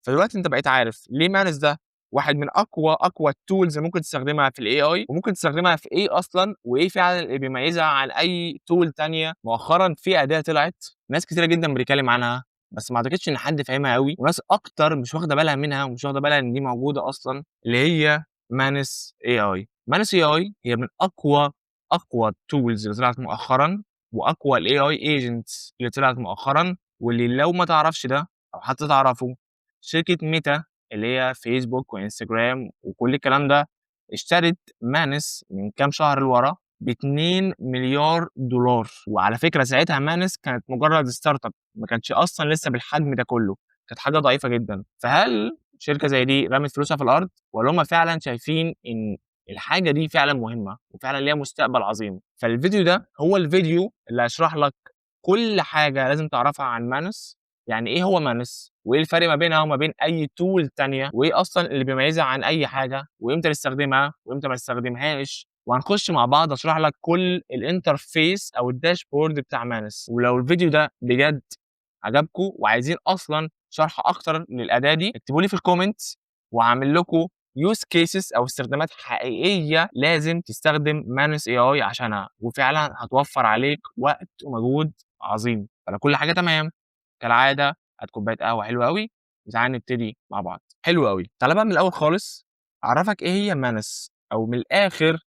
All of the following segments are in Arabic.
فدلوقتي أنت بقيت عارف ليه مانوس ده واحد من أقوى الtools اللي ممكن تستخدمها في الAI، وممكن تستخدمها في إيه أصلًا، وإيه فعلًا اللي بيميزها عن أي tool تانية. مؤخرًا في أداة طلعت ناس كتيرة جدًا بتتكلم عنها، بس ما أعتقدش إن حد فاهمها أوي، وناس أكتر مش واخدة بالها منها ومش واخدة بالها إن دي موجودة أصلًا، اللي هي مانوس AI. مانوس AI هي من أقوى الtools اللي طلعت مؤخرًا، وأقوى الAI agents اللي طلعت مؤخرًا، واللي لو ما تعرفش ده أو حتى تعرفه، شركة ميتا اللي هي فيسبوك وإنستجرام وكل الكلام ده اشترت مانوس من كام شهر لورا ب$2 مليار. وعلى فكرة ساعتها مانوس كانت مجرد ستارت اب، ما كانتش أصلًا لسه بالحجم ده كله، كانت حاجة ضعيفة جدًا. فهل شركة زي دي رمت فلوسها في الأرض، والّا هم فعلًا شايفين إن الحاجة دي فعلًا مهمة وفعلًا ليها مستقبل عظيم؟ فالفيديو ده هو الفيديو اللي هيشرح لك كل حاجة لازم تعرفها عن مانوس، يعني إيه هو مانوس، وإيه الفرق ما بينها وما بين أي tool تانية، وإيه أصلًا اللي بيميزها عن أي حاجة، وإمتى نستخدمها وإمتى ما نستخدمهاش. وهنخش مع بعض أشرح لك كل الinterface أو الdashboard بتاع مانوس. ولو الفيديو ده بجد عجبكم وعايزين أصلًا شرح أكتر للأداة دي، اكتبوا لي في الcomments وهاعمل لكم use cases أو استخدامات حقيقية لازم تستخدم مانوس AI عشانها، وفعلًا هتوفّر عليك وقت ومجهود عظيم. فلو كل حاجة تمام كالعادة هات كوباية قهوة حلوة أوي، وتعالَ نبتدي مع بعض. حلو أوي، تعالَ بقى من الأول خالص أعرّفك إيه هي مانوس، أو من الآخر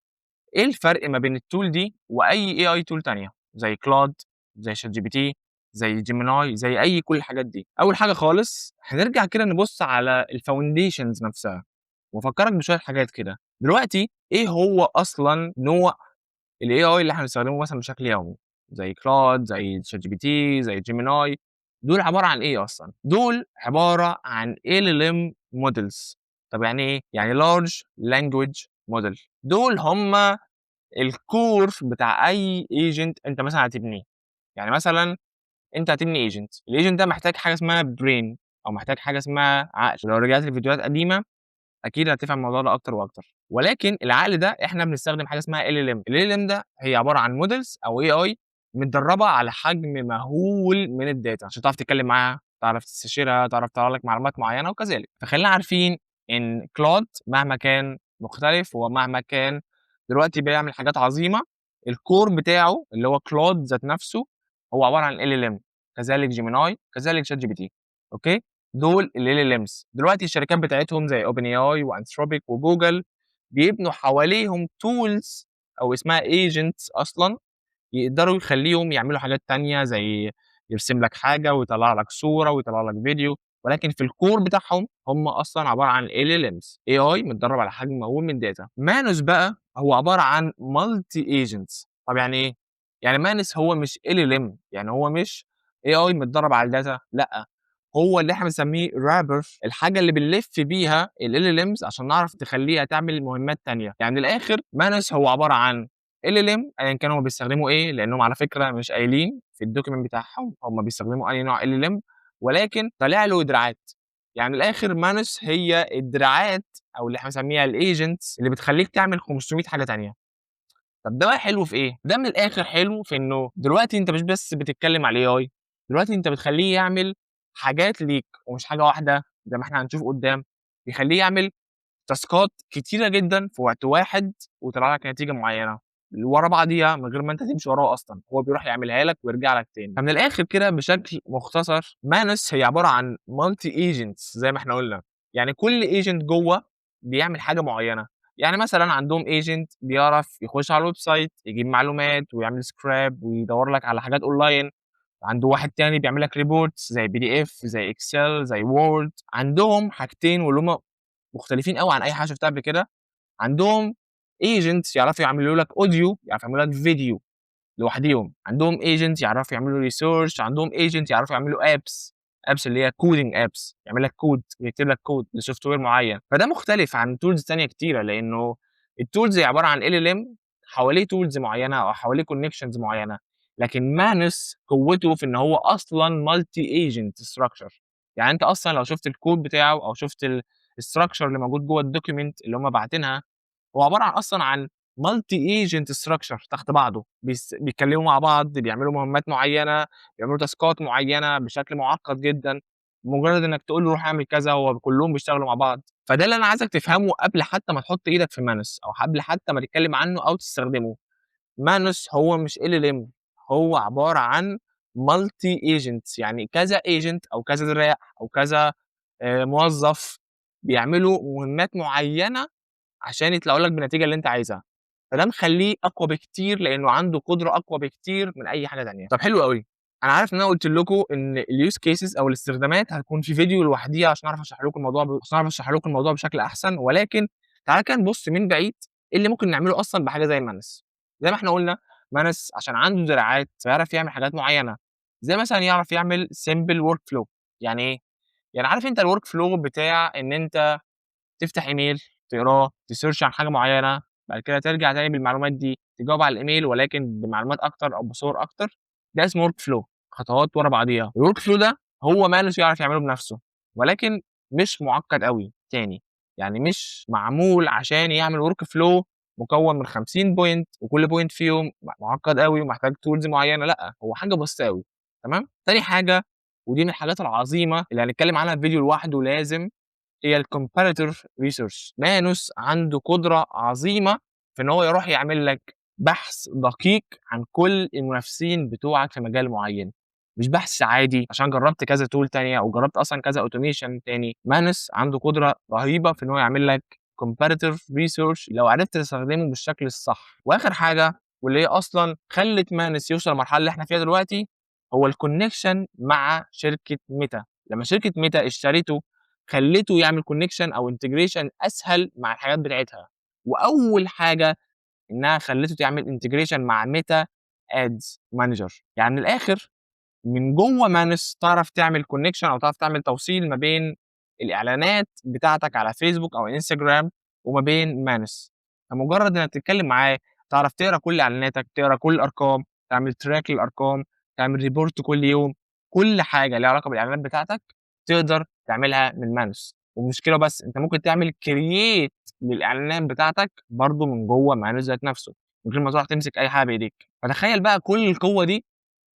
إيه الفرق ما بين الtool دي وأي AI tool تانية، زي Claude، زي ChatGPT، زي Gemini، زي كل الحاجات دي. أول حاجة خالص هنرجع كده نبُص على الfoundations نفسها، وأفكّرك بشوية حاجات كده. دلوقتي إيه هو أصلًا نوع الAI اللي إحنا بنستخدمه مثلًا بشكل يومي، زي Claude، زي ChatGPT، زي Gemini، دول عبارة عن إيه أصلًا؟ دول عبارة عن LLM models. طب يعني إيه؟ يعني large language model. دول هم الcore بتاع أي agent أنت مثلًا هتبنيه. يعني مثلًا أنت هتبني agent، الagent ده محتاج حاجة اسمها brain، أو محتاج حاجة اسمها عقل. لو رجعت لفيديوهات قديمة أكيد هتفهم الموضوع ده أكتر وأكتر. ولكن العقل ده إحنا بنستخدم حاجة اسمها LLM. الLLM ده هي عبارة عن models أو AI متدربة على حجم مهول من الdata عشان تعرف تتكلم معاها، تعرف تستشيرها، تعرف تطلع لك معلومات معينة وكذلك. فخلينا عارفين إن Claude مهما كان مختلف ومهما كان دلوقتي بيعمل حاجات عظيمة، الcore بتاعه اللي هو Claude ذات نفسه هو عبارة عن LLM. كذلك Gemini، كذلك ChatGPT. أوكي؟ دول الLLMs. دلوقتي الشركات بتاعتهم زي OpenAI وAnthropic وجوجل بيبنوا حواليهم tools أو اسمها agents أصلًا، يقدروا يخلّيهم يعملوا حاجات تانية، زي يرسم لك حاجة ويطلّع لك صورة ويطلّع لك فيديو. ولكن في الcore بتاعهم هم أصلًا عبارة عن LLMs، AI متدرب على حجم مهول من data. Manus بقى هو عبارة عن multi agents. طب يعني إيه؟ يعني Manus هو مش LLM، يعني هو مش AI متدرب على الdata، لأ، هو اللي إحنا بنسميه wrapper، الحاجة اللي بنلِف بيها الLLMs عشان نعرف نخلّيها تعمل مهمات تانية. يعني من الآخر Manus هو عبارة عن LLM أيًا كان هُم بيستخدموا إيه، لإنّهم على فكرة مش قايلين في الdocument بتاعهم هُم بيستخدموا أي نوع LLM، ولكن طالع له دراعات. يعني من الآخر Manus هي الدراعات أو اللي إحنا بنسميها الagents اللي بتخلّيك تعمل 500 حاجة تانية. طب ده بقى حلو في إيه؟ ده من الآخر حلو في إنه دلوقتي أنت مش بس بتتكلم على الAI، دلوقتي أنت بتخلّيه يعمل حاجات ليك ومش حاجة واحدة زي ما إحنا هنشوف قدّام، بيخلّيه يعمل تاسكات كتيرة جدًا في وقت واحد ويطلع لك نتيجة معيّنة ورا بعضيها من غير ما أنت تمشي وراه أصلًا، هو بيروح يعملها لك ويرجع لك تاني. فمن الآخر كده بشكل مختصر Manus هي عبارة عن multi agents زي ما إحنا قُلنا. يعني كل agent جوّه بيعمل حاجة معيّنة. يعني مثلًا عندهم agent بيعرف يخش على الويب سايت يجيب معلومات ويعمل scrap ويدوّر لك على حاجات online. عنده واحد تاني بيعمل لك reports زي PDF زي Excel زي Word. عندهم حاجتين واللي هُم مختلفين أوي عن أي حاجة شُفتها قبل كده. عندهم agents يعرفوا يعملوا لك audio، يعرفوا يعملوا لك فيديو لوحديهم. عندهم agent يعرفوا يعملوا research. عندهم agent يعرفوا يعملوا apps اللي هي coding apps، يعمل لك كود، يكتب لك كود لsoftware معيّن. فده مختلف عن tools تانية كتيرة، لإنه الtools هي عبارة عن LLM حواليه tools معيّنة أو حواليه connections معيّنة. لكن Manus قوته في إن هو أصلًا multi agent structure. يعني أنت أصلًا لو شُفت الكود بتاعه أو شُفت الstructure اللي موجود جوّه الdocument اللي هُم باعتينها، هو عبارة أصلًا عن multi agent structure تحت بعضه، بيتكلموا مع بعض، بيعملوا مهمات معيّنة، بيعملوا تاسكات معيّنة بشكل معقّد جدًا. مجرد إنك تقول له روح اعمل كذا، هو كلّهم بيشتغلوا مع بعض. فده اللي أنا عايزك تفهمه قبل حتى ما تحط إيدك في مانوس، أو قبل حتى ما تتكلم عنه أو تستخدمه. مانوس هو مش LLM، هو عبارة عن multi agents، يعني كذا agent أو كذا دراع أو كذا موظف بيعملوا مهمات معيّنة عشان يطلعوا لك بالنتيجة اللي أنت عايزها. فده مخلّيه أقوى بكتير، لإنه عنده قدرة أقوى بكتير من أي حاجة تانية. طب حلو أوي، أنا عارف إن أنا قُلت لكم إن الuse cases أو الاستخدامات هتكون في فيديو لوحديها عشان أعرف أشرح لكم الموضوع بشكل أحسن، ولكن تعالَ كده نبُص من بعيد إيه اللي ممكن نعمله أصلًا بحاجة زي مانوس. زي ما إحنا قُلنا مانوس عشان عنده دراعات فيعرف يعمل حاجات معيّنة، زي مثلًا يعرف يعمل simple workflow. يعني إيه؟ يعني عارف أنت الworkflow بتاع إن أنت تفتح إيميل، تقراه، تsearch عن حاجة معيّنة، بعد كده ترجع تاني بالمعلومات دي، تجاوب على الإيميل ولكن بمعلومات أكتر أو بصور أكتر. ده اسمه workflow، خطوات ورا بعضيها. الworkflow ده هو مانوس يعرف يعمله بنفسه، ولكن مش معقّد أوي تاني، يعني مش معمول عشان يعمل workflow مكوّن من 50 point وكل point فيهم معقّد أوي ومحتاج tools معيّنة، لأ، هو حاجة بسيطة أوي. تمام؟ تاني حاجة، ودي من الحاجات العظيمة اللي هنتكلم عنها في فيديو لوحده لازم، هي الcomparator research. مانوس عنده قدرة عظيمة في إن هو يروح يعمل لك بحث دقيق عن كل المنافسين بتوعك في مجال معين، مش بحث عادي عشان جربت كذا tool تانية أو جربت أصلًا كذا automation تاني. مانوس عنده قدرة رهيبة في إن هو يعمل لك comparative research لو عرفت تستخدمه بالشكل الصح. وآخر حاجة واللي هي أصلًا خلّت مانوس يوصل للمرحلة اللي إحنا فيها دلوقتي، هو الconnection مع شركة ميتا. لمّا شركة ميتا اشترته خلّيته يعمل connection أو integration أسهل مع الحاجات بتاعتها. وأول حاجة إنها خلّيته تعمل integration مع Meta Ads Manager. يعني من الآخر من جوّه مانوس تعرف تعمل connection أو تعرف تعمل توصيل ما بين الإعلانات بتاعتك على فيسبوك أو إنستجرام وما بين مانوس. فمجرّد إنك تتكلّم معاه تعرف تقرا كل إعلاناتك، تقرا كل الأرقام، تعمل track للأرقام، تعمل report كل يوم، كل حاجة ليها علاقة بالإعلانات بتاعتك تقدر تعملها من مانوس. ومش كده بس، أنت ممكن تعمل create للإعلانات بتاعتك برضه من جوّه مانوس ذات نفسه، من غير ما تروح تمسك أي حاجة بإيديك. فتخيّل بقى كل القوة دي،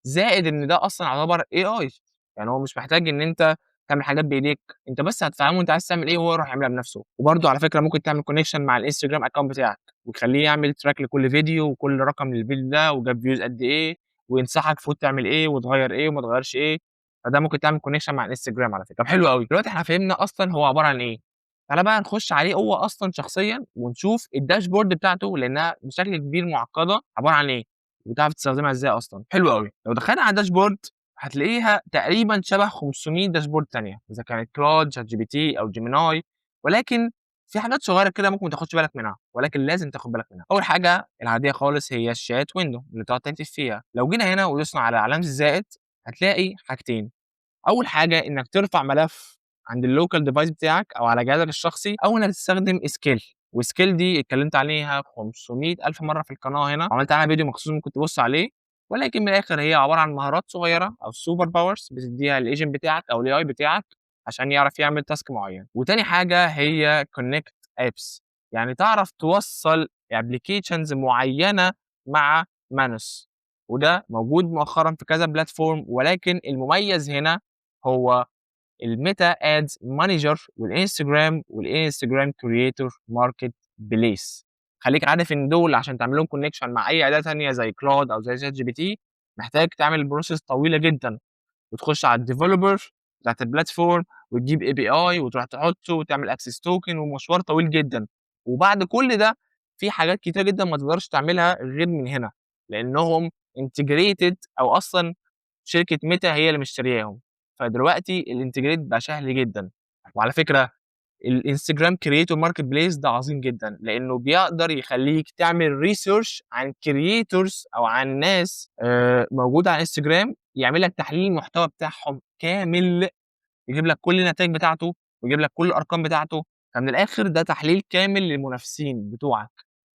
زائد إن ده أصلًا يعتبر AI، يعني هو مش محتاج إن أنت تعمل حاجات بإيديك، أنت بس هتفهمه أنت عايز تعمل إيه وهو يروح يعملها بنفسه. وبرضه على فكرة ممكن تعمل connection مع الInstagram account بتاعك، وتخلّيه يعمل track لكل فيديو وكل رقم للفيديو ده وجاب views قد إيه، وينصحك المفروض تعمل إيه وتغيّر إيه وما تغيّرش إيه. فده ممكن تعمل connection مع الInstagram على فكرة. طب حلو أوي، دلوقتي إحنا فهمنا أصلًا هو عبارة عن إيه. تعالَ بقى نخش عليه هو أصلًا شخصيًا ونشوف الdashboard بتاعته لأنها بشكل كبير معقدة عبارة عن إيه، وتعرف تستخدمها إزاي أصلًا. حلو أوي، لو دخلنا على الdashboard هتلاقيها تقريبًا شبه 500 داشبورد تانية، إذا كانت Claude، ChatGPT أو Gemini، ولكن في حاجات صغيرة كده ممكن ما تاخدش بالك منها، ولكن لازم تاخد بالك منها. أول حاجة العادية خالص هي الchat window اللي تقعد تكتب فيها. لو جينا هنا ودوسنا على علامة الزائد هتلاقي حاجتين. أول حاجة إنك ترفع ملف عند الlocal device بتاعك أو على جهازك الشخصي، أو إنك تستخدم Skill. وSkill دي اتكلمت عليها 500,000 مرة في القناة هنا، وعملت عنها فيديو مخصوص ممكن تبُص عليه. ولكن من الآخر هي عبارة عن مهارات صغيرة أو super powers بتدّيها للagent بتاعك أو الAI بتاعك عشان يعرف يعمل task معين. وتاني حاجة هي connect apps، يعني تعرف توصّل applications معينة مع Manus، وده موجود مؤخرًا في كذا platform، ولكن المميز هنا هو الMeta Ads Manager والInstagram Creator Marketplace. خلّيك عارف إن دول عشان تعمل لهم connection مع أي أداة تانية زي Claude أو زي ChatGPT محتاج تعمل process طويلة جدًا، وتخش على الdeveloper بتاعة الplatform وتجيب API وتروح تحطه وتعمل access token ومشوار طويل جدًا. وبعد كل ده في حاجات كتيرة جدًا ما تقدرش تعملها غير من هنا، لإنهم integrated أو أصلًا شركة ميتا هي اللي مشترياهم. فدلوقتي الintegrate بقى سهل جدًا. وعلى فكرة الInstagram Creator Marketplace ده عظيم جدًا، لإنه بيقدر يخلّيك تعمل research عن creators أو عن ناس موجودة على Instagram، يعمل لك تحليل المحتوى بتاعهم كامل، يجيب لك كل النتايج بتاعته، ويجيب لك كل الأرقام بتاعته. فمن الآخر ده تحليل كامل للمنافسين بتوعك،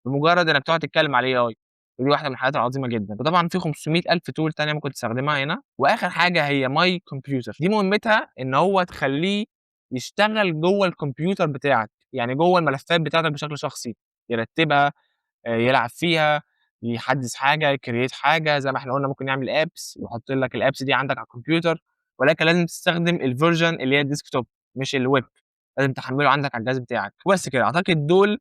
بمجرد إنك تقعد تتكلم على الAI. ودي واحدة من الحاجات العظيمة جدًا. وطبعًا في 500,000 tool تانية ممكن تستخدمها هنا. وآخر حاجة هي My Computer، دي مهمتها إن هو تخلّيه يشتغل جوّه الكمبيوتر بتاعك، يعني جوّه الملفات بتاعتك بشكل شخصي، يرتبها، يلعب فيها، يحدّث حاجة، يcreate حاجة. زي ما إحنا قُلنا ممكن يعمل apps ويحط لك الapps دي عندك على الكمبيوتر. ولكن لازم تستخدم الversion اللي هي الديسكتوب مش الweb، لازم تحمّله عندك على الجهاز بتاعك، وبس كده. أعتقد دول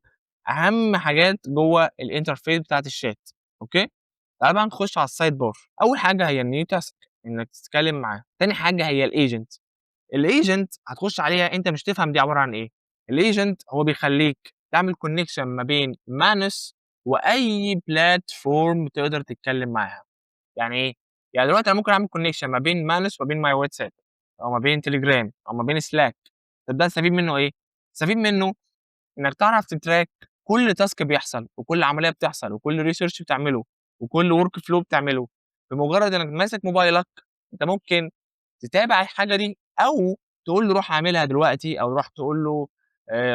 أهم حاجات جوّه الinterface بتاعة الchat. أوكي؟ تعالَ بقى نخش على الside bar. أول حاجة هي الnew task إنك تتكلم معاه، تاني حاجة هي الagent. الagent هتخش عليها أنت مش تفهم دي عبارة عن إيه. الagent هو بيخلّيك تعمل connection ما بين Manus وأي platform تقدر تتكلم معاها. يعني إيه؟ يعني دلوقتي أنا ممكن أعمل connection ما بين Manus وما بين my WhatsApp أو ما بين Telegram أو ما بين Slack. طب ده هاستفيد منه إيه؟ هاستفيد منه إنك تعرف تتراك كل task بيحصل، وكل عملية بتحصل، وكل research بتعمله، وكل work flow بتعمله. بمجرد إنك ماسك موبايلك أنت ممكن تتابع الحاجة دي، أو تقول له روح اعملها دلوقتي، أو روح تقول له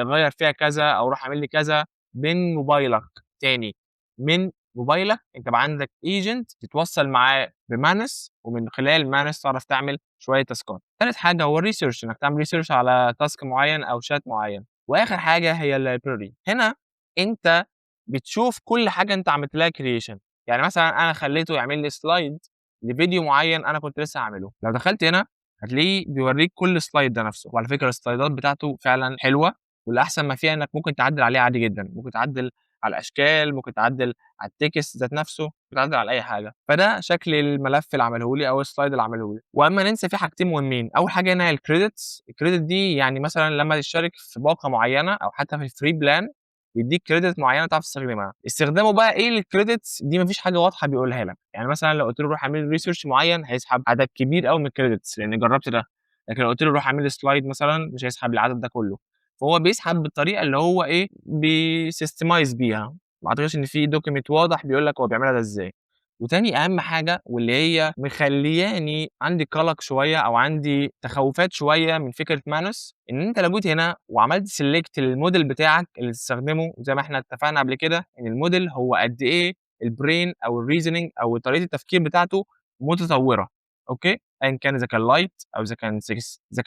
غيّر فيها كذا، أو روح اعمل لي كذا من موبايلك تاني. من موبايلك أنت بقى عندك agent تتوصّل معاه بManus، ومن خلال Manus تعرف تعمل شوية تاسكات. تالت حاجة هو الresearch، إنك تعمل research على task معيّن أو chat معيّن. وآخر حاجة هي الlibrary. هنا أنت بتشوف كل حاجة أنت عملت لها creation. يعني مثلًا أنا خلّيته يعمل لي slide لفيديو معيّن أنا كنت لسه هاعمله. لو دخلت هنا هتلاقيه بيورّيك كل slide ده نفسه، وعلى فكرة السلايدات بتاعته فعلًا حلوة، والأحسن ما فيها إنك ممكن تعدّل عليها عادي جدًا. ممكن تعدّل على الأشكال، ممكن تعدّل على الtext ذات نفسه، ممكن تعدّل على أي حاجة. فده شكل الملف اللي عمله لي أو الslide اللي عمله لي. وأمّا ننسى في حاجتين مهمين. أول حاجة هنا الcredits. الcredit دي يعني مثلًا لمّا تشترك في باقة معيّنة أو حتى في الfree plan بيدّيك credit معيّنة تعرف تستخدمها. استخدامه بقى إيه للcredits دي ما فيش حاجة واضحة بيقولها لك. يعني مثلًا لو قُلت له روح اعمل لي research معيّن هيسحب عدد كبير أوي من الcredits لإني جرّبت ده. لكن لو قُلت له روح اعمل لي slide مثلًا مش هيسحب العدد ده كلّه. فهو بيسحب بالطريقة اللي هو إيه، بيsystemize بيها. ما أعتقدش إن في document واضح بيقول لك هو بيعملها ده إزاي. وتاني أهم حاجة واللي هي مخلّياني عندي قَلَق شوية أو عندي تخوّفات شوية من فكرة Manus، إن أنت لو جيت هنا وعملت select للmodel بتاعك اللي تستخدمه، زي ما إحنا اتفقنا قبل كده إن الmodel هو قد إيه الbrain أو الreasoning أو طريقة التفكير بتاعته متطوّرة. أوكي؟ أيًا كان إذا كان light أو إذا كان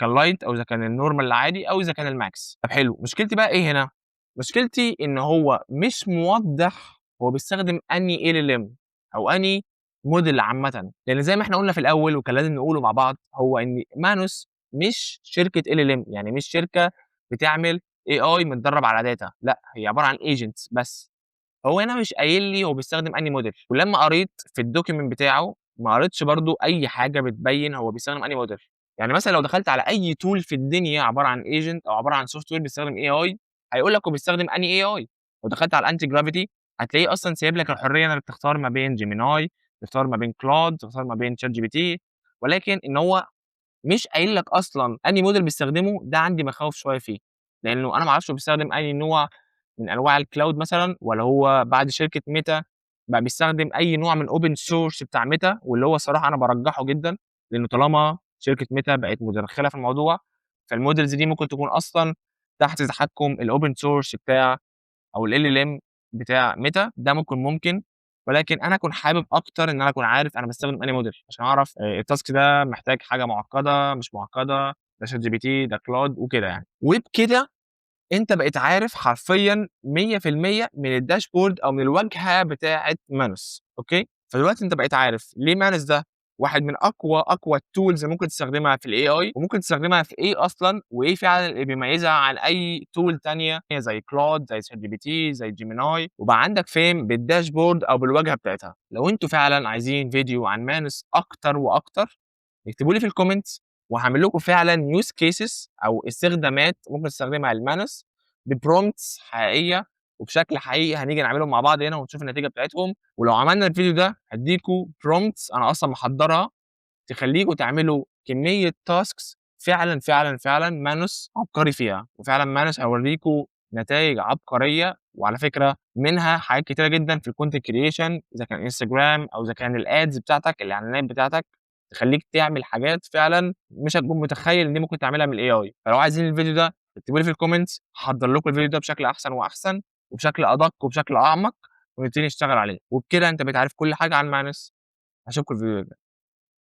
light أو إذا كان الnormal العادي أو إذا كان الmax. طب حلو، مشكلتي بقى إيه هنا؟ مشكلتي إن هو مش موضّح هو بيستخدم أنهي LLM أو أنهي model عامةً. لإن زي ما إحنا قُلنا في الأول وكان لازم نقوله مع بعض، هو إن Manus مش شركة LLM، يعني مش شركة بتعمل AI متدرّب على data، لأ، هي عبارة عن agents بس. هو هنا مش قايل لي هو بيستخدم أنهي موديل، ولمّا قريت في الdocument بتاعه ما قريتش برضه أي حاجة بتبيّن هو بيستخدم أنهي موديل. يعني مثلًا لو دخلت على أي tool في الدنيا عبارة عن agent أو عبارة عن software بيستخدم AI هيقول لك هو بيستخدم أنهي AI. لو دخلت على الanti gravity هتلاقيه أصلًا سايب لك الحرية إنك تختار ما بين Gemini، تختار ما بين Claude، تختار ما بين ChatGPT، ولكن إن هو مش قايل لك أصلًا أنهي موديل بيستخدمه، ده عندي مخاوف شوية فيه. لإنه أنا ما أعرفش هو بيستخدم أي نوع من أنواع الcloud مثلًا، والّا هو بعد شركة ميتا بقى بيستخدم أي نوع من open source بتاع ميتا، واللي هو الصراحة أنا بارجّحه جدًا. لإنه طالما شركة ميتا بقت متدخلة في الموضوع، فالموديلز دي ممكن تكون أصلًا تحت تحكُّم الopen source بتاع أو الLLM بتاع ميتا. ده ممكن، ولكن أنا أكون حابب أكتر إن أنا أكون عارف أنا باستخدم أنهي موديل، عشان أعرف الtask ده محتاج حاجة معقدة، مش معقدة، ده ChatGPT، ده Claude وكده يعني. وبكده أنت بقيت عارف حرفيًا 100% من الdashboard أو من الواجهة بتاعة Manus. أوكي؟ فدلوقتي أنت بقيت عارف ليه Manus ده واحد من أقوى الtools اللي ممكن تستخدمها في الAI، وممكن تستخدمها في إيه أصلًا، وإيه فعلًا اللي بيميزها عن أي tool تانية زي Claude، زي ChatGPT، زي Gemini، وبقى عندك فهم بالdashboard أو بالواجهة بتاعتها. لو أنتم فعلًا عايزين فيديو عن Manus أكتر وأكتر اكتبوا لي في الcomments، وهاعمل لكم فعلًا use cases أو استخدامات ممكن تستخدمها لManus بprompts حقيقية وبشكل حقيقي هنيجي نعملهم مع بعض هنا ونشوف النتيجة بتاعتهم. ولو عملنا الفيديو ده هادّيكم prompts أنا أصلًا محضّرها تخلّيكم تعملوا كمية tasks فعلًا Manus عبقري فيها. وفعلًا Manus هيورّيكم نتايج عبقرية، وعلى فكرة منها حاجات كتيرة جدًا في الcontent creation إذا كان Instagram أو إذا كان الads بتاعتك، الإعلانات بتاعتك، تخلّيك تعمل حاجات فعلًا مش هتكون متخيّل إن دي ممكن تعملها من الAI. فلو عايزين الفيديو ده اكتبوا لي في الcomments هاحضّر لكم الفيديو ده بشكل أحسن وأحسن، وبشكل أدق وبشكل أعمق، ونبتدي نشتغل عليه. وبكده أنت بقيت عارف كل حاجة عن Manus. أشوفكم الفيديو الجاي.